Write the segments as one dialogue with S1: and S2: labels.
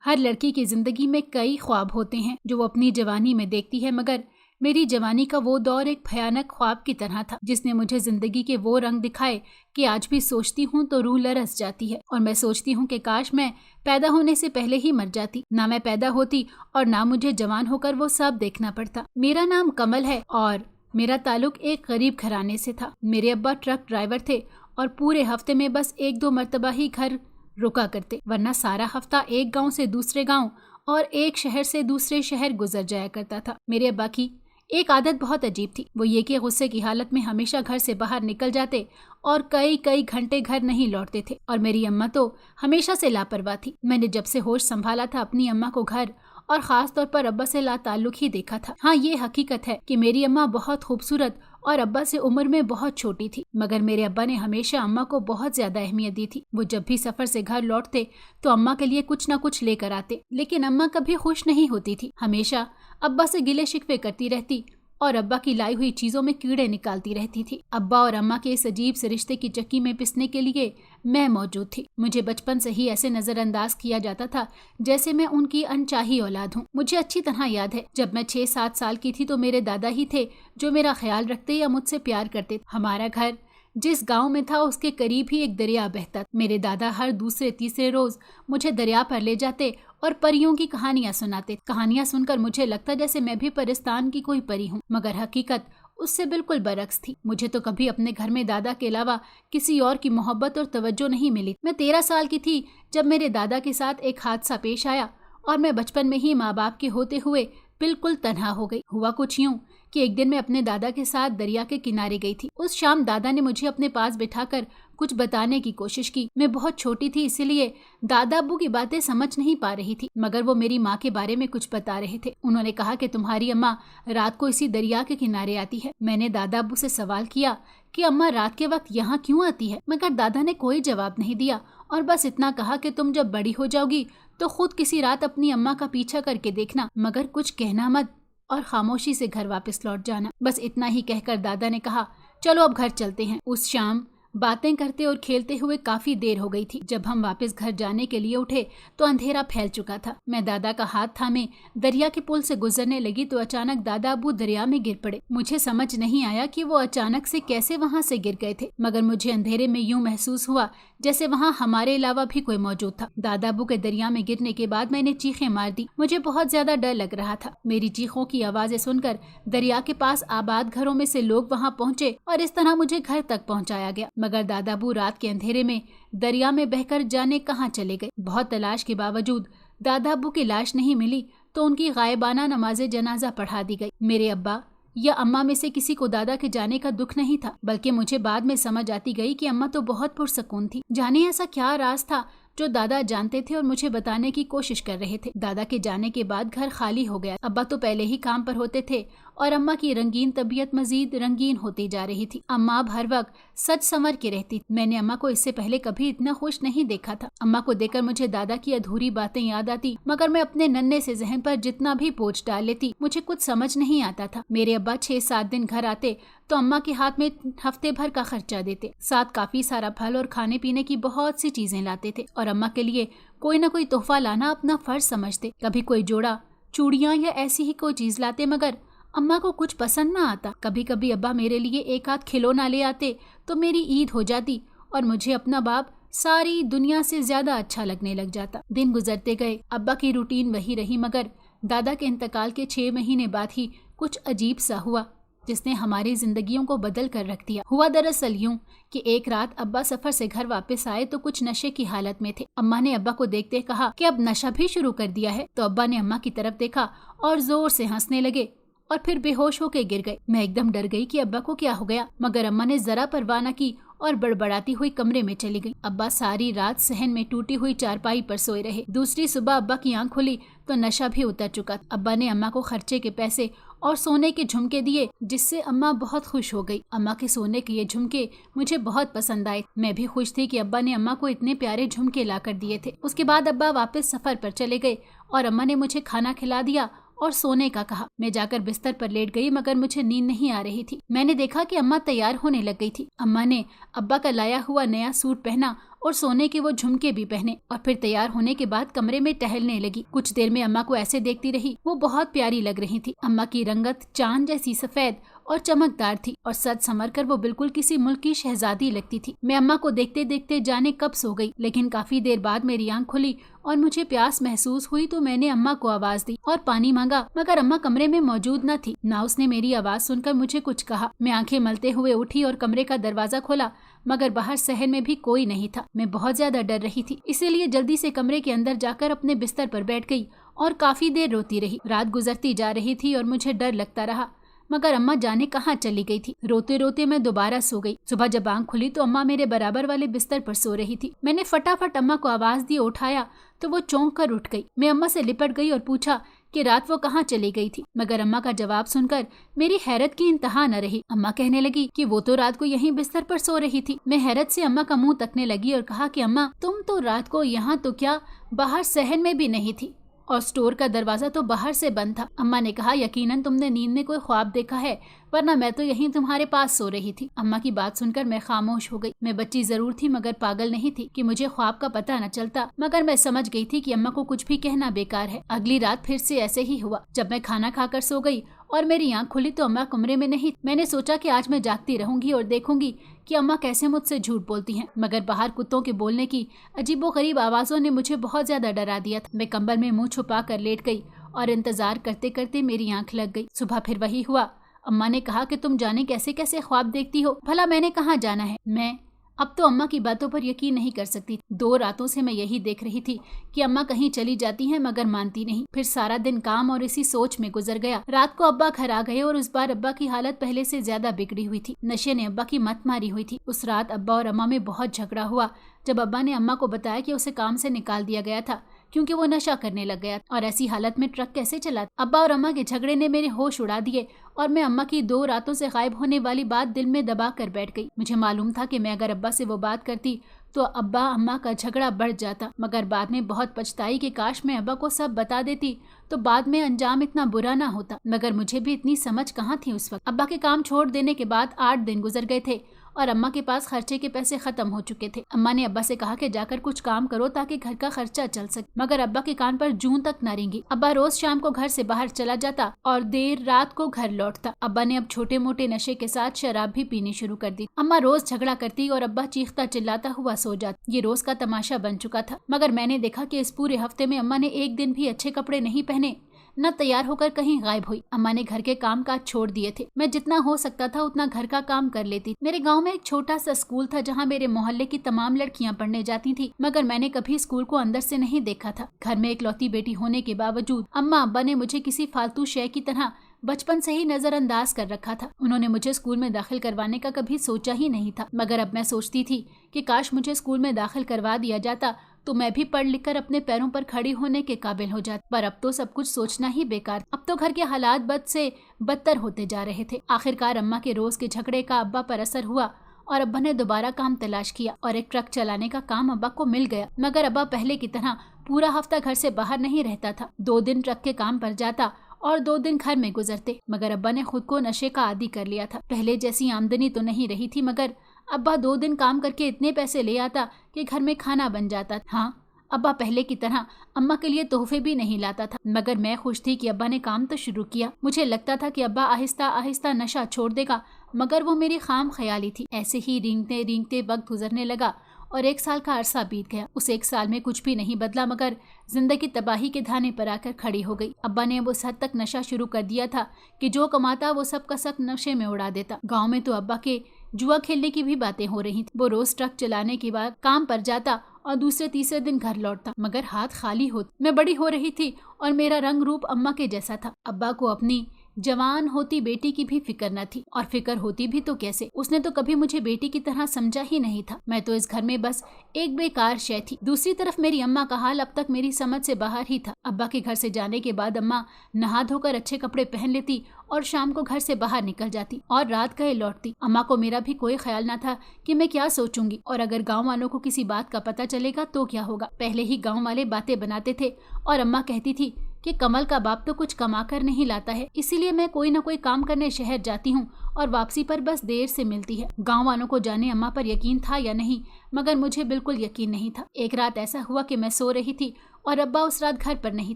S1: हर लड़की की जिंदगी में कई ख्वाब होते हैं जो वो अपनी जवानी में देखती है, मगर मेरी जवानी का वो दौर एक भयानक ख्वाब की तरह था जिसने मुझे जिंदगी के वो रंग दिखाए कि आज भी सोचती हूँ तो रूह लरस जाती है। और मैं सोचती हूँ कि काश मैं पैदा होने से पहले ही मर जाती, ना मैं पैदा होती और ना मुझे जवान होकर वो सब देखना पड़ता। मेरा नाम कमल है और मेरा ताल्लुक एक गरीब घराने से था। मेरे अब्बा ट्रक ड्राइवर थे और पूरे हफ्ते में बस 1-2 मरतबा ही घर रुका करते, वरना सारा हफ्ता एक गांव से दूसरे गांव और एक शहर से दूसरे शहर गुजर जाया करता था। मेरे अब्बा की एक आदत बहुत अजीब थी, वो ये कि गुस्से की हालत में हमेशा घर से बाहर निकल जाते और कई कई घंटे घर नहीं लौटते थे। और मेरी अम्मा तो हमेशा से लापरवाह थी। मैंने जब से होश संभाला था अपनी अम्मा को घर और खास तौर पर अब्बा से लाताल्लुक ही देखा था। हाँ, ये हकीकत है कि मेरी अम्मा बहुत खूबसूरत और अब्बा से उम्र में बहुत छोटी थी, मगर मेरे अब्बा ने हमेशा अम्मा को बहुत ज्यादा अहमियत दी थी। वो जब भी सफर से घर लौटते तो अम्मा के लिए कुछ न कुछ लेकर आते, लेकिन अम्मा कभी खुश नहीं होती थी। हमेशा अब्बा से गिले शिकवे करती रहती और अब्बा की लाई हुई चीजों में कीड़े निकालती रहती थी। अब्बा और अम्मा के इस अजीब से रिश्ते की चक्की में पिसने के लिए मैं मौजूद थी। मुझे बचपन से ही ऐसे नजरअंदाज किया जाता था जैसे मैं उनकी अनचाही औलाद हूँ। मुझे अच्छी तरह याद है, जब मैं 6-7 साल की थी तो मेरे दादा ही थे जो मेरा ख्याल रखते या मुझसे प्यार करते। हमारा घर जिस गांव में था उसके करीब ही एक दरिया बहता। मेरे दादा हर दूसरे तीसरे रोज मुझे दरिया पर ले जाते और परियों की कहानियां सुनाते। कहानियां सुनकर मुझे लगता जैसे मैं भी परिस्तान की कोई परी हूँ, मगर हकीकत उससे बिल्कुल बरक्स थी। मुझे तो कभी अपने घर में दादा के अलावा किसी और की मोहब्बत और तवज्जो नहीं मिली। मैं 13 साल की थी जब मेरे दादा के साथ एक हादसा पेश आया और मैं बचपन में ही माँ बाप के होते हुए बिल्कुल तन्हा हो गई। हुआ कुछ यूं कि एक दिन मैं अपने दादा के साथ दरिया के किनारे गई थी। उस शाम दादा ने मुझे अपने पास बिठाकर कुछ बताने की कोशिश की। मैं बहुत छोटी थी, इसीलिए दादा अब्बू की बातें समझ नहीं पा रही थी, मगर वो मेरी माँ के बारे में कुछ बता रहे थे। उन्होंने कहा कि तुम्हारी अम्मा रात को इसी दरिया के किनारे आती है। मैंने दादा अब्बू से सवाल किया कि अम्मा रात के वक्त यहाँ क्यों आती है, मगर दादा ने कोई जवाब नहीं दिया और बस इतना कहा कि तुम जब बड़ी हो जाओगी तो खुद किसी रात अपनी अम्मा का पीछा करके देखना, मगर कुछ कहना मत और खामोशी से घर वापस लौट जाना। बस इतना ही कहकर दादा ने कहा, चलो अब घर चलते हैं। उस शाम बातें करते और खेलते हुए काफी देर हो गई थी। जब हम वापस घर जाने के लिए उठे तो अंधेरा फैल चुका था। मैं दादा का हाथ थामे दरिया के पुल से गुजरने लगी तो अचानक दादा अब्बू दरिया में गिर पड़े। मुझे समझ नहीं आया कि वो अचानक से कैसे वहां से गिर गए थे, मगर मुझे अंधेरे में यूं महसूस हुआ जैसे वहां हमारे अलावा भी कोई मौजूद था। दादा अब्बू के दरिया में गिरने के बाद मैंने चीखें मार दी। मुझे बहुत ज्यादा डर लग रहा था। मेरी चीखों की आवाजें सुनकर दरिया के पास आबाद घरों में से लोग वहां पहुंचे और इस तरह मुझे घर तक पहुंचाया गया, मगर दादा अब्बू रात के अंधेरे में दरिया में बहकर जाने कहाँ चले गए। बहुत तलाश के बावजूद दादा अब्बू की लाश नहीं मिली तो उनकी गायबाना नमाज़े जनाजा पढ़ा दी गई। मेरे अब्बा या अम्मा में से किसी को दादा के जाने का दुख नहीं था, बल्कि मुझे बाद में समझ आती गई कि अम्मा तो बहुत पुरसकून थी। जाने ऐसा क्या राज था जो दादा जानते थे और मुझे बताने की कोशिश कर रहे थे। दादा के जाने के बाद घर खाली हो गया। अब्बा तो पहले ही काम पर होते थे और अम्मा की रंगीन तबीयत मजीद रंगीन होती जा रही थी। अम्मा अब हर वक्त सच संवर के रहती। मैंने अम्मा को इससे पहले कभी इतना खुश नहीं देखा था। अम्मा को देखकर मुझे दादा की अधूरी बातें याद आती, मगर मैं अपने नन्हे से जहन पर जितना भी बोझ डाल लेती मुझे कुछ समझ नहीं आता था। मेरे अब्बा 6-7 दिन घर आते तो अम्मा के हाथ में हफ्ते भर का खर्चा देते, साथ काफी सारा फल और खाने पीने की बहुत सी चीजें लाते थे और अम्मा के लिए कोई ना कोई तोहफा लाना अपना फर्ज समझते। कभी कोई जोड़ा चूड़ियां या ऐसी ही कोई चीज लाते, मगर अम्मा को कुछ पसंद ना आता। कभी कभी अब्बा मेरे लिए एक आध खिलौना ले आते तो मेरी ईद हो जाती और मुझे अपना बाप सारी दुनिया से ज्यादा अच्छा लगने लग जाता। दिन गुजरते गए, अब्बा की रूटीन वही रही, मगर दादा के इंतकाल के 6 महीने बाद ही कुछ अजीब सा हुआ जिसने हमारी जिंदगियों को बदल कर रख दिया। हुआ दरअसल यूं कि एक रात अब्बा सफर से घर वापस आए तो कुछ नशे की हालत में थे। अम्मा ने अब्बा को देखते कहा कि अब नशा भी शुरू कर दिया है, तो अब्बा ने अम्मा की तरफ देखा और जोर से हंसने लगे और फिर बेहोश होकर गिर गए। मैं एकदम डर गई कि अब्बा को क्या हो गया, मगर अम्मा ने जरा परवाह न की और बड़बड़ाती हुई कमरे में चली गई। अब्बा सारी रात सहन में टूटी हुई चारपाई पर सोए रहे। दूसरी सुबह अब्बा की आंख खुली तो नशा भी उतर चुका। अब्बा ने अम्मा को खर्चे के पैसे और सोने के झुमके दिए, जिससे अम्मा बहुत खुश हो गई। अम्मा के सोने के ये झुमके मुझे बहुत पसंद आए। मैं भी खुश थी कि अब्बा ने अम्मा को इतने प्यारे झुमके ला कर दिए थे। उसके बाद अब्बा वापस सफर पर चले गए और अम्मा ने मुझे खाना खिला दिया और सोने का कहा। मैं जाकर बिस्तर पर लेट गई मगर मुझे नींद नहीं आ रही थी। मैंने देखा कि अम्मा तैयार होने लग गई थी। अम्मा ने अब्बा का लाया हुआ नया सूट पहना और सोने के वो झुमके भी पहने और फिर तैयार होने के बाद कमरे में टहलने लगी। कुछ देर में अम्मा को ऐसे देखती रही। वो बहुत प्यारी लग रही थी। अम्मा की रंगत चांद जैसी सफेद और चमकदार थी और सज संवर कर वो बिल्कुल किसी मुल्क की शहजादी लगती थी। मैं अम्मा को देखते देखते जाने कब सो गई, लेकिन काफी देर बाद मेरी आंख खुली और मुझे प्यास महसूस हुई तो मैंने अम्मा को आवाज दी और पानी मांगा, मगर अम्मा कमरे में मौजूद न थी। ना उसने मेरी आवाज सुनकर मुझे कुछ कहा। मैं आंखें मलते हुए उठी और कमरे का दरवाजा खोला, मगर बाहर शहर में भी कोई नहीं था। मैं बहुत ज्यादा डर रही थी, इसीलिए जल्दी से कमरे के अंदर जाकर अपने बिस्तर पर बैठ गई और काफी देर रोती रही। रात गुजरती जा रही थी और मुझे डर लगता रहा, मगर अम्मा जाने कहाँ चली गई थी। रोते रोते मैं दोबारा सो गई। सुबह जब आंख खुली तो अम्मा मेरे बराबर वाले बिस्तर पर सो रही थी। मैंने फटाफट अम्मा को आवाज दी, उठाया तो वो चौंक कर उठ गई। मैं अम्मा से लिपट गई और पूछा कि रात वो कहाँ चली गई थी, मगर अम्मा का जवाब सुनकर मेरी हैरत की इंतहा न रही। अम्मा कहने लगी कि वो तो रात को यहीं बिस्तर पर सो रही थी। मैं हैरत से अम्मा का मुंह तकने लगी और कहा कि अम्मा, तुम तो रात को यहाँ तो क्या बाहर सहन में भी नहीं थी और स्टोर का दरवाजा तो बाहर से बंद था। अम्मा ने कहा, यकीनन तुमने नींद में कोई ख्वाब देखा है, वरना मैं तो यहीं तुम्हारे पास सो रही थी। अम्मा की बात सुनकर मैं खामोश हो गई। मैं बच्ची जरूर थी मगर पागल नहीं थी कि मुझे ख्वाब का पता न चलता, मगर मैं समझ गई थी कि अम्मा को कुछ भी कहना बेकार है। अगली रात फिर से ऐसे ही हुआ। जब मैं खाना खाकर सो गई और मेरी आंख खुली तो अम्मा कमरे में नहीं। मैंने सोचा कि आज मैं जागती रहूंगी और देखूंगी कि अम्मा कैसे मुझसे झूठ बोलती हैं, मगर बाहर कुत्तों के बोलने की अजीबोगरीब आवाजों ने मुझे बहुत ज्यादा डरा दिया था। मैं कंबल में मुंह छुपा कर लेट गई और इंतजार करते करते मेरी आंख लग गई। सुबह फिर वही हुआ। अम्मा ने कहा कि तुम जाने कैसे कैसे ख्वाब देखती हो। भला मैंने कहाँ जाना है। मैं अब तो अम्मा की बातों पर यकीन नहीं कर सकती। 2 रातों से मैं यही देख रही थी कि अम्मा कहीं चली जाती हैं मगर मानती नहीं। फिर सारा दिन काम और इसी सोच में गुजर गया। रात को अब्बा घर आ गए और उस बार अब्बा की हालत पहले से ज्यादा बिगड़ी हुई थी। नशे ने अब्बा की मत मारी हुई थी। उस रात अब्बा और अम्मा में बहुत झगड़ा हुआ जब अब्बा ने अम्मा को बताया कि उसे काम से निकाल दिया गया था क्योंकि वो नशा करने लग गया और ऐसी हालत में ट्रक कैसे चला। अब्बा और अम्मा के झगड़े ने मेरे होश उड़ा दिए और मैं अम्मा की 2 रातों से गायब होने वाली बात दिल में दबा कर बैठ गई। मुझे मालूम था कि मैं अगर अब्बा से वो बात करती तो अब्बा अम्मा का झगड़ा बढ़ जाता, मगर बाद में बहुत पछताई कि काश मैं अब्बा को सब बता देती तो बाद में अंजाम इतना बुरा ना होता। मगर मुझे भी इतनी समझ कहाँ थी उस वक्त। अब्बा के काम छोड़ देने के बाद 8 दिन गुजर गए थे और अम्मा के पास खर्चे के पैसे खत्म हो चुके थे। अम्मा ने अब्बा से कहा कि जाकर कुछ काम करो ताकि घर का खर्चा चल सके, मगर अब्बा के कान पर जूं तक न रेंगी। अब्बा रोज शाम को घर से बाहर चला जाता और देर रात को घर लौटता। अब्बा ने अब छोटे मोटे नशे के साथ शराब भी पीनी शुरू कर दी। अम्मा रोज झगड़ा करती और अब्बा चीखता चिल्लाता हुआ सो जाता। ये रोज का तमाशा बन चुका था। मगर मैंने देखा कि इस पूरे हफ्ते में अम्मा ने एक दिन भी अच्छे कपड़े नहीं पहने, न तैयार होकर कहीं गायब हुई। अम्मा ने घर के काम काज छोड़ दिए थे। मैं जितना हो सकता था उतना घर का काम कर लेती। मेरे गांव में एक छोटा सा स्कूल था जहां मेरे मोहल्ले की तमाम लड़कियां पढ़ने जाती थी, मगर मैंने कभी स्कूल को अंदर से नहीं देखा था। घर में एक लौती बेटी होने के बावजूद अम्मा अब्बा ने मुझे किसी फालतू शय की तरह बचपन से ही नजरअंदाज कर रखा था। उन्होंने मुझे स्कूल में दाखिल करवाने का कभी सोचा ही नहीं था, मगर अब मैं सोचती थी कि काश मुझे स्कूल में दाखिल करवा दिया जाता तो मैं भी पढ़ लिख कर अपने पैरों पर खड़ी होने के काबिल हो जाती। पर अब तो सब कुछ सोचना ही बेकार। अब तो घर के हालात बद से बदतर होते जा रहे थे। आखिरकार अम्मा के रोज के झगड़े का अब्बा पर असर हुआ और अब्बा ने दोबारा काम तलाश किया और एक ट्रक चलाने का काम अब्बा को मिल गया। मगर अब्बा पहले की तरह पूरा हफ्ता घर से बाहर नहीं रहता था। 2 दिन ट्रक के काम पर जाता और 2 दिन घर में गुजरते। मगर अब्बा ने खुद को नशे का आदी कर लिया था। पहले जैसी आमदनी तो नहीं रही थी, मगर अब्बा 2 दिन काम करके इतने पैसे ले आता कि घर में खाना बन जाता। हाँ, अब्बा पहले की तरह अम्मा के लिए तोहफे भी नहीं लाता था, मगर मैं खुश थी कि अब्बा ने काम तो शुरू किया। मुझे लगता था कि अब्बा आहिस्ता आहिस्ता नशा छोड़ देगा, मगर वो मेरी खाम ख्याली थी। ऐसे ही रेंगते रेंगते वक्त गुजरने लगा और 1 साल का अरसा बीत गया। उस 1 साल में कुछ भी नहीं बदला, मगर जिंदगी तबाही के धाने पर आकर खड़ी हो गई। अब्बा ने वो हद तक नशा शुरू कर दिया था कि जो कमाता वो सब का सब नशे में उड़ा देता। गाँव में तो अब्बा के जुआ खेलने की भी बातें हो रही थी। वो रोज ट्रक चलाने के बाद काम पर जाता और दूसरे तीसरे दिन घर लौटता, मगर हाथ खाली होता। मैं बड़ी हो रही थी और मेरा रंग रूप अम्मा के जैसा था। अब्बा को अपनी जवान होती बेटी की भी फिक्र न थी, और फिक्र होती भी तो कैसे। उसने तो कभी मुझे बेटी की तरह समझा ही नहीं था। मैं तो इस घर में बस एक बेकार शय थी। दूसरी तरफ मेरी अम्मा का हाल अब तक मेरी समझ से बाहर ही था। अब्बा के घर से जाने के बाद अम्मा नहा धोकर अच्छे कपड़े पहन लेती और शाम को घर से बाहर निकल जाती और रात गए लौटती। अम्मा को मेरा भी कोई ख्याल न था कि मैं क्या सोचूंगी और अगर गाँव वालों को किसी बात का पता चलेगा तो क्या होगा। पहले ही गाँव वाले बातें बनाते थे और अम्मा कहती थी कि कमल का बाप तो कुछ कमा कर नहीं लाता है, इसीलिए मैं कोई न कोई काम करने शहर जाती हूँ और वापसी पर बस देर से मिलती है। गाँव वालों को जाने अम्मा पर यकीन था या नहीं, मगर मुझे बिल्कुल यकीन नहीं था। एक रात ऐसा हुआ कि मैं सो रही थी और अब्बा उस रात घर पर नहीं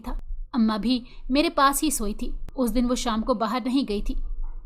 S1: था। अम्मा भी मेरे पास ही सोई थी। उस दिन वो शाम को बाहर नहीं गई थी।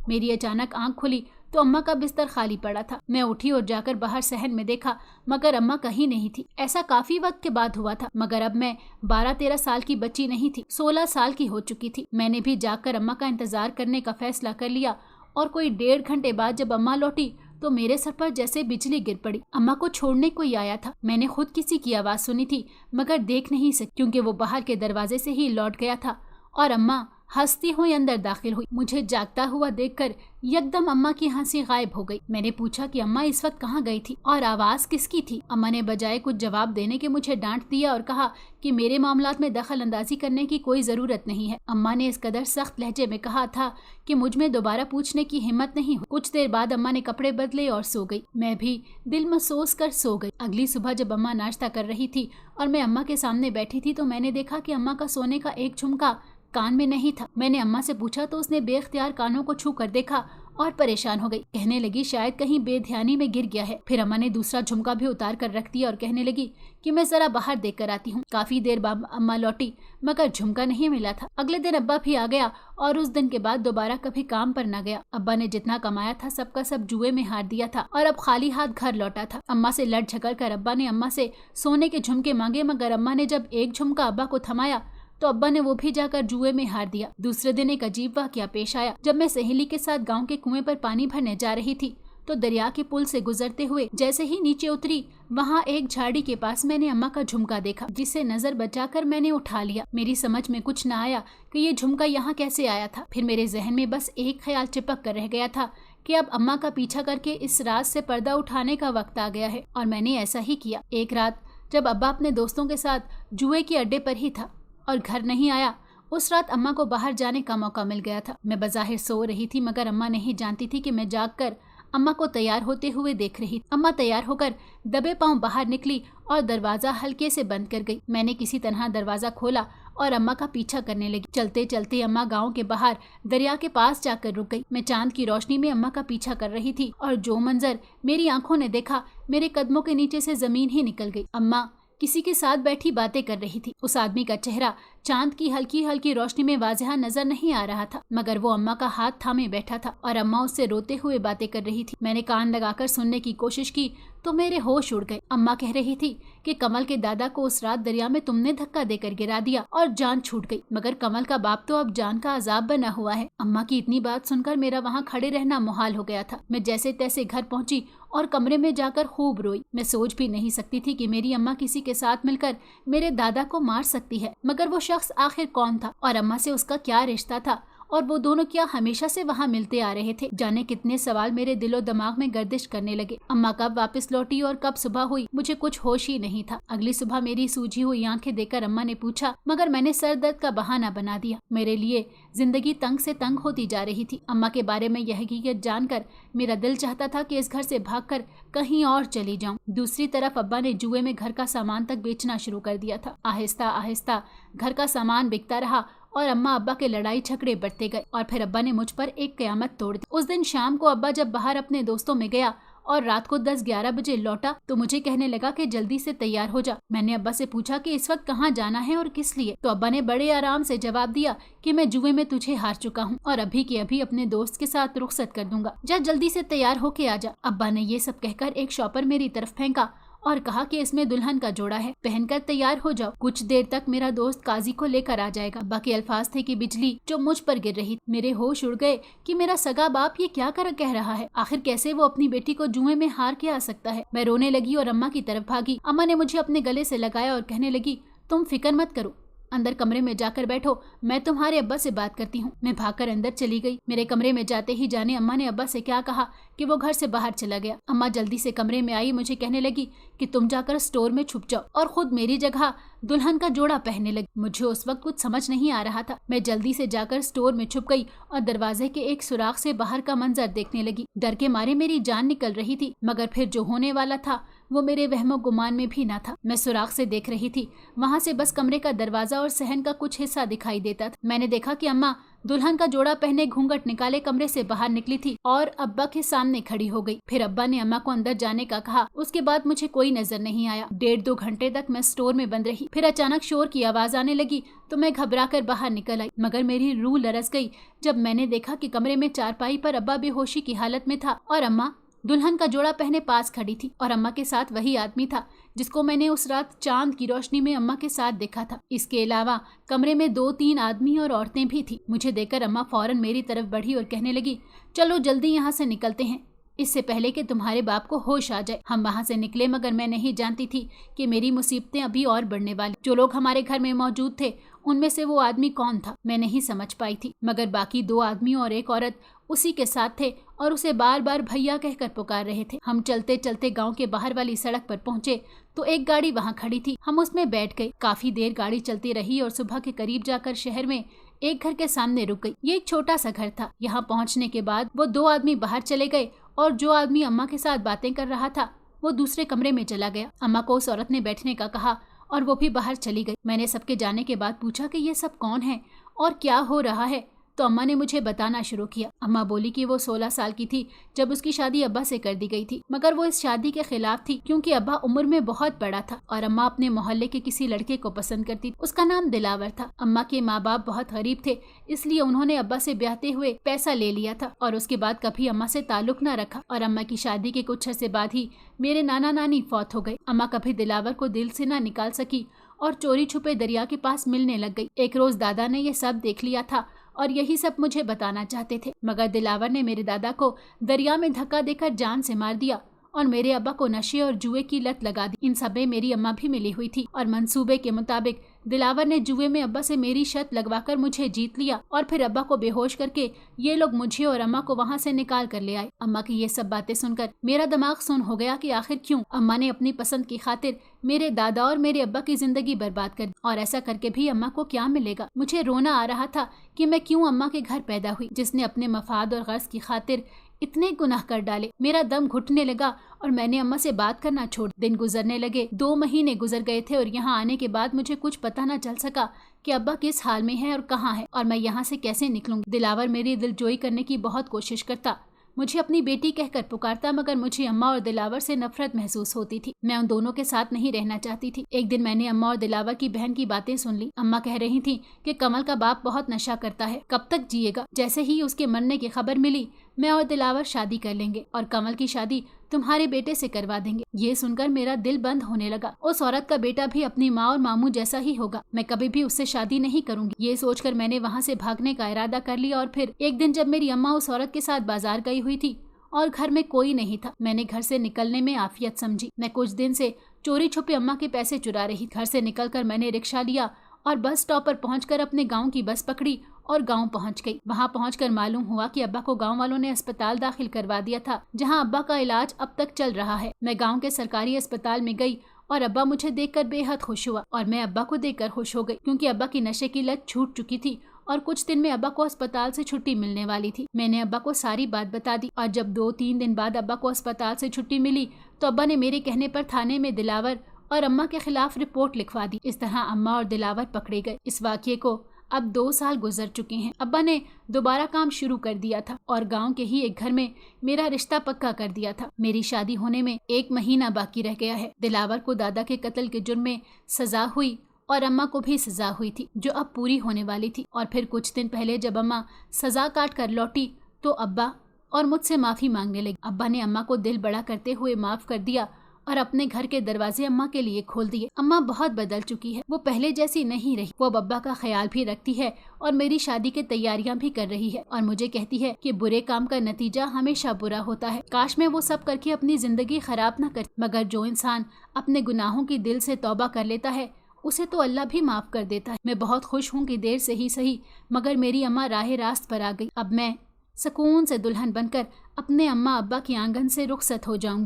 S1: मेरी अचानक आंख खुली तो अम्मा का बिस्तर खाली पड़ा था। मैं उठी और जाकर बाहर सहन में देखा, मगर अम्मा कहीं नहीं थी। ऐसा काफी वक्त के बाद हुआ था, मगर अब मैं 12-13 साल की बच्ची नहीं थी, 16 साल की हो चुकी थी। मैंने भी जाकर अम्मा का इंतजार करने का फैसला कर लिया और कोई 1.5 घंटे बाद जब अम्मा लौटी तो मेरे सर पर जैसे बिजली गिर पड़ी। अम्मा को छोड़ने कोई आया था। मैंने खुद किसी की आवाज सुनी थी, मगर देख नहीं सकी क्योंकि वो बाहर के दरवाजे से ही लौट गया था और अम्मा हंसती हुई अंदर दाखिल हुई। मुझे जागता हुआ देखकर यकदम अम्मा की हंसी गायब हो गई। मैंने पूछा कि अम्मा इस वक्त कहाँ गई थी और आवाज किसकी थी। अम्मा ने बजाय कुछ जवाब देने के मुझे डांट दिया और कहा कि मेरे मामलात में दखल अंदाजी करने की कोई जरूरत नहीं है। अम्मा ने इस कदर सख्त लहजे में कहा था कि मुझ में दोबारा पूछने की हिम्मत नहीं हुई। कुछ देर बाद अम्मा ने कपड़े बदले और सो गई। मैं भी दिल महसूस कर सो गई। अगली सुबह जब अम्मा नाश्ता कर रही थी और मैं अम्मा के सामने बैठी थी तो मैंने देखा कि अम्मा का सोने का एक झुमका कान में नहीं था। मैंने अम्मा से पूछा तो उसने बेख्तियार कानों को छू कर देखा और परेशान हो गई। कहने लगी शायद कहीं बेध्यानी में गिर गया है। फिर अम्मा ने दूसरा झुमका भी उतार कर रख दिया और कहने लगी कि मैं जरा बाहर देख कर आती हूँ। काफी देर बाद अम्मा लौटी, मगर झुमका नहीं मिला था। अगले दिन अब्बा भी आ गया और उस दिन के बाद दोबारा कभी काम पर न गया। अब्बा ने जितना कमाया था सबका सब जुए में हार दिया था और अब खाली हाथ घर लौटा था। अम्मा से लड़ झगड़ कर अब्बा ने अम्मा से सोने के झुमके मांगे, मगर अम्मा ने जब एक झुमका अब्बा को थमाया तो अब्बा ने वो भी जाकर जुए में हार दिया। दूसरे दिन एक अजीब वाकया पेश आया। जब मैं सहेली के साथ गांव के कुएं पर पानी भरने जा रही थी तो दरिया के पुल से गुजरते हुए जैसे ही नीचे उतरी, वहाँ एक झाड़ी के पास मैंने अम्मा का झुमका देखा, जिसे नजर बचाकर मैंने उठा लिया। मेरी समझ में कुछ न आया कि ये झुमका यहाँ कैसे आया था। फिर मेरे जहन में बस एक ख्याल चिपक कर रह गया था कि अब अम्मा का पीछा करके इस राज से पर्दा उठाने का वक्त आ गया है, और मैंने ऐसा ही किया। एक रात जब अब्बा अपने दोस्तों के साथ जुए के अड्डे पर ही था और घर नहीं आया, उस रात अम्मा को बाहर जाने का मौका मिल गया था। मैं बज़ाहिर सो रही थी, मगर अम्मा नहीं जानती थी कि मैं जागकर अम्मा को तैयार होते हुए देख रही। अम्मा तैयार होकर दबे पांव बाहर निकली और दरवाजा हल्के से बंद कर गई। मैंने किसी तरह दरवाजा खोला और अम्मा का पीछा करने लगी। चलते चलते अम्मा गांव के बाहर दरिया के पास जाकर रुक गई। मैं चांद की रोशनी में अम्मा का पीछा कर रही थी और जो मंजर मेरी आंखों ने देखा, मेरे कदमों के नीचे से जमीन ही निकल गई। अम्मा किसी के साथ बैठी बातें कर रही थी। उस आदमी का चेहरा चांद की हल्की हल्की रोशनी में वाज़िह नजर नहीं आ रहा था, मगर वो अम्मा का हाथ थामे बैठा था और अम्मा उससे रोते हुए बातें कर रही थी। मैंने कान लगाकर सुनने की कोशिश की तो मेरे होश उड़ गए। अम्मा कह रही थी कि कमल के दादा को उस रात दरिया में तुमने धक्का देकर गिरा दिया और जान छूट गई, मगर कमल का बाप तो अब जान का अजाब बना हुआ है। अम्मा की इतनी बात सुनकर मेरा वहाँ खड़े रहना मुहाल हो गया था। मैं जैसे तैसे घर पहुंची और कमरे में जाकर खूब रोई। मैं सोच भी नहीं सकती थी कि मेरी अम्मा किसी के साथ मिलकर मेरे दादा को मार सकती है, मगर वो शख्स आखिर कौन था और अम्मा से उसका क्या रिश्ता था, और वो दोनों क्या हमेशा से वहाँ मिलते आ रहे थे। जाने कितने सवाल मेरे दिलो दिमाग में गर्दिश करने लगे। अम्मा कब वापस लौटी और कब सुबह हुई, मुझे कुछ होश ही नहीं था। अगली सुबह मेरी सूजी हुई आंखें देखकर अम्मा ने पूछा, मगर मैंने सर दर्द का बहाना बना दिया। मेरे लिए जिंदगी तंग से तंग होती जा रही थी। अम्मा के बारे में यह हकीकत जानकर मेरा दिल चाहता था कि इस घर से भागकर कहीं और चली जाऊं। दूसरी तरफ अब्बा ने जुए में घर का सामान तक बेचना शुरू कर दिया था। आहिस्ता आहिस्ता घर का सामान बिकता रहा और अम्मा अब्बा के लड़ाई झगड़े बढ़ते गए, और फिर अब्बा ने मुझ पर एक कयामत तोड़ दी। उस दिन शाम को अब्बा जब बाहर अपने दोस्तों में गया और रात को 10-11 बजे लौटा तो मुझे कहने लगा कि जल्दी से तैयार हो जा। मैंने अब्बा से पूछा कि इस वक्त कहाँ जाना है और किस लिए, तो अब्बा ने बड़े आराम से जवाब दिया कि मैं जुए में तुझे हार चुका हूँ और अभी के अभी अपने दोस्त के साथ रुखसत कर दूंगा, जा जल्दी से तैयार होके आ जा। अब्बा ने ये सब कहकर एक शॉपर मेरी तरफ फेंका और कहा कि इसमें दुल्हन का जोड़ा है, पहनकर तैयार हो जाओ, कुछ देर तक मेरा दोस्त काजी को लेकर आ जाएगा। अब्बा के अल्फाज थे कि बिजली जो मुझ पर गिर रही। मेरे होश उड़ गए कि मेरा सगा बाप ये क्या कर कह रहा है, आखिर कैसे वो अपनी बेटी को जुए में हार के आ सकता है। मैं रोने लगी और अम्मा की तरफ भागी। अम्मा ने मुझे अपने गले से लगाया और कहने लगी, तुम फिक्र मत करो, अंदर कमरे में जाकर बैठो, मैं तुम्हारे अब्बा से बात करती हूँ। मैं भागकर अंदर चली गई। मेरे कमरे में जाते ही जाने अम्मा ने अब्बा से क्या कहा कि वो घर से बाहर चला गया। अम्मा जल्दी से कमरे में आई, मुझे कहने लगी कि तुम जाकर स्टोर में छुप जाओ, और खुद मेरी जगह दुल्हन का जोड़ा पहनने लगी। मुझे उस वक्त कुछ समझ नहीं आ रहा था। मैं जल्दी से जाकर स्टोर में छुप गई और दरवाजे के एक सुराख से बाहर का मंजर देखने लगी। डर के मारे मेरी जान निकल रही थी, मगर फिर जो होने वाला था वो मेरे वहमो गुमान में भी ना था। मैं सुराख से देख रही थी, वहाँ से बस कमरे का दरवाजा और सहन का कुछ हिस्सा दिखाई देता था। मैंने देखा कि अम्मा दुल्हन का जोड़ा पहने घूंघट निकाले कमरे से बाहर निकली थी और अब्बा के सामने खड़ी हो गई। फिर अब्बा ने अम्मा को अंदर जाने का कहा। उसके बाद मुझे कोई नजर नहीं आया। 1.5-2 घंटे तक मैं स्टोर में बंद रही। फिर अचानक शोर की आवाज आने लगी तो मैं घबरा कर बाहर निकल आई, मगर मेरी रूह लरस गई जब मैंने देखा कि कमरे में चारपाई पर अब्बा बेहोशी की हालत में था और अम्मा दुल्हन का जोड़ा पहने पास खड़ी थी। और अम्मा के साथ वही आदमी था जिसको मैंने उस रात चांद की रोशनी में अम्मा के साथ देखा था। इसके अलावा कमरे में 2-3 आदमी और औरतें भी थी। मुझे देखकर अम्मा फौरन मेरी तरफ बढ़ी और कहने लगी, चलो जल्दी यहाँ से निकलते हैं, इससे पहले कि तुम्हारे बाप को होश आ जाए। हम वहाँ से निकले, मगर मैं नहीं जानती थी कि मेरी मुसीबतें अभी और बढ़ने वाली। जो लोग हमारे घर में मौजूद थे उनमें से वो आदमी कौन था मैं नहीं समझ पाई थी, मगर बाकी 2 आदमी और एक औरत उसी के साथ थे और उसे बार बार भैया कहकर पुकार रहे थे। हम चलते चलते गांव के बाहर वाली सड़क पर पहुंचे तो एक गाड़ी वहां खड़ी थी। हम उसमें बैठ गए। काफी देर गाड़ी चलती रही और सुबह के करीब जाकर शहर में एक घर के सामने रुक गई। ये एक छोटा सा घर था। यहाँ पहुँचने के बाद वो 2 आदमी बाहर चले गए और जो आदमी अम्मा के साथ बातें कर रहा था वो दूसरे कमरे में चला गया। अम्मा को उस औरत ने बैठने का कहा और वो भी बाहर चली गई। मैंने सबके जाने के बाद पूछा कि ये सब कौन है और क्या हो रहा है, तो अम्मा ने मुझे बताना शुरू किया। अम्मा बोली कि वो 16 साल की थी जब उसकी शादी अब्बा से कर दी गई थी, मगर वो इस शादी के खिलाफ थी क्योंकि अब्बा उम्र में बहुत बड़ा था और अम्मा अपने मोहल्ले के किसी लड़के को पसंद करती। उसका नाम दिलावर था। अम्मा के माँ बाप बहुत गरीब थे, इसलिए उन्होंने अब्बा से ब्याहते हुए पैसा ले लिया था और उसके बाद कभी अम्मा से ताल्लुक न रखा। और अम्मा की शादी के कुछ अर्से बाद ही मेरे नाना नानी फौत हो गए। अम्मा कभी दिलावर को दिल से न निकाल सकी और चोरी छुपे दरिया के पास मिलने लग गई। एक रोज दादा ने ये सब देख लिया था और यही सब मुझे बताना चाहते थे, मगर दिलावर ने मेरे दादा को दरिया में धक्का देकर जान से मार दिया और मेरे अब्बा को नशे और जुए की लत लगा दी। इन सब में मेरी अम्मा भी मिली हुई थी और मंसूबे के मुताबिक दिलावर ने जुए में अब्बा से मेरी शर्त लगवाकर मुझे जीत लिया और फिर अब्बा को बेहोश करके ये लोग मुझे और अम्मा को वहाँ से निकाल कर ले आए। अम्मा की ये सब बातें सुनकर मेरा दिमाग सुन हो गया कि आखिर क्यों अम्मा ने अपनी पसंद की खातिर मेरे दादा और मेरे अब्बा की जिंदगी बर्बाद कर दी, और ऐसा करके भी अम्मा को क्या मिलेगा। मुझे रोना आ रहा था कि मैं क्यों अम्मा के घर पैदा हुई जिसने अपने मफाद और गर्ज की खातिर इतने गुनाह कर डाले। मेरा दम घुटने लगा और मैंने अम्मा से बात करना छोड़। दिन गुजरने लगे, 2 महीने गुजर गए थे और यहाँ आने के बाद मुझे कुछ पता न चल सका कि अब्बा किस हाल में है और कहाँ है और मैं यहाँ से कैसे निकलूंगी। दिलावर मेरी दिलजोई करने की बहुत कोशिश करता, मुझे अपनी बेटी कहकर पुकारता, मगर मुझे अम्मा और दिलावर से नफरत महसूस होती थी। मैं उन दोनों के साथ नहीं रहना चाहती थी। एक दिन मैंने अम्मा और दिलावर की बहन की बातें सुन ली। अम्मा कह रही थी कि कमल का बाप बहुत नशा करता है, कब तक जिएगा। जैसे ही उसके मरने की खबर मिली मैं और दिलावर शादी कर लेंगे और कमल की शादी तुम्हारे बेटे से करवा देंगे। ये सुनकर मेरा दिल बंद होने लगा। उस औरत का बेटा भी अपनी माँ और मामू जैसा ही होगा, मैं कभी भी उससे शादी नहीं करूंगी। ये सोचकर मैंने वहाँ से भागने का इरादा कर लिया और फिर एक दिन जब मेरी अम्मा उस औरत के साथ बाजार गई हुई थी और घर में कोई नहीं था, मैंने घर से निकलने में आफियत समझी। मैं कुछ दिन से चोरी छुपे अम्मा के पैसे चुरा रही। घर से निकलकर मैंने रिक्शा लिया और बस स्टॉप पर पहुंचकर अपने गांव की बस पकड़ी और गांव पहुंच गई। वहां पहुंचकर मालूम हुआ कि अब्बा को गांव वालों ने अस्पताल दाखिल करवा दिया था, जहां अब्बा का इलाज अब तक चल रहा है। मैं गांव के सरकारी अस्पताल में गई और अब्बा मुझे देखकर बेहद खुश हुआ और मैं अब्बा को देखकर खुश हो गई, क्योंकि अब्बा की नशे की लत छूट चुकी थी और कुछ दिन में अब्बा को अस्पताल से छुट्टी मिलने वाली थी। मैंने अब्बा को सारी बात बता दी और जब 2-3 दिन बाद अब्बा को अस्पताल से छुट्टी मिली तो अब्बा ने मेरे कहने पर थाने में दिलावर और अम्मा के खिलाफ रिपोर्ट लिखवा दी। इस तरह अम्मा और दिलावर पकड़े गए। इस वाक़ये को अब 2 साल गुजर चुके हैं। अब्बा ने दोबारा काम शुरू कर दिया था और गांव के ही एक घर में मेरा रिश्ता पक्का कर दिया था। मेरी शादी होने में 1 महीना बाकी रह गया है। दिलावर को दादा के कत्ल के जुर्म में सजा हुई और अम्मा को भी सजा हुई थी, जो अब पूरी होने वाली थी। और फिर कुछ दिन पहले जब अम्मा सजा काट कर लौटी तो अब्बा और मुझसे माफ़ी मांगने लगी। अब्बा ने अम्मा को दिल बड़ा करते हुए माफ़ कर दिया और अपने घर के दरवाजे अम्मा के लिए खोल दिए। अम्मा बहुत बदल चुकी है, वो पहले जैसी नहीं रही। वो अब्बा का ख्याल भी रखती है और मेरी शादी की तैयारियां भी कर रही है और मुझे कहती है कि बुरे काम का नतीजा हमेशा बुरा होता है। काश मैं वो सब करके अपनी जिंदगी खराब न कर, मगर जो इंसान अपने गुनाहों की दिल से तौबा कर लेता है उसे तो अल्लाह भी माफ कर देता है। मैं बहुत खुश हूँ कि देर से ही सही मगर मेरी अम्मा राह रास्त पर आ गई। अब मैं सुकून से दुल्हन बनकर अपने अम्मा अब्बा की आंगन से रुखसत हो जाऊंगी।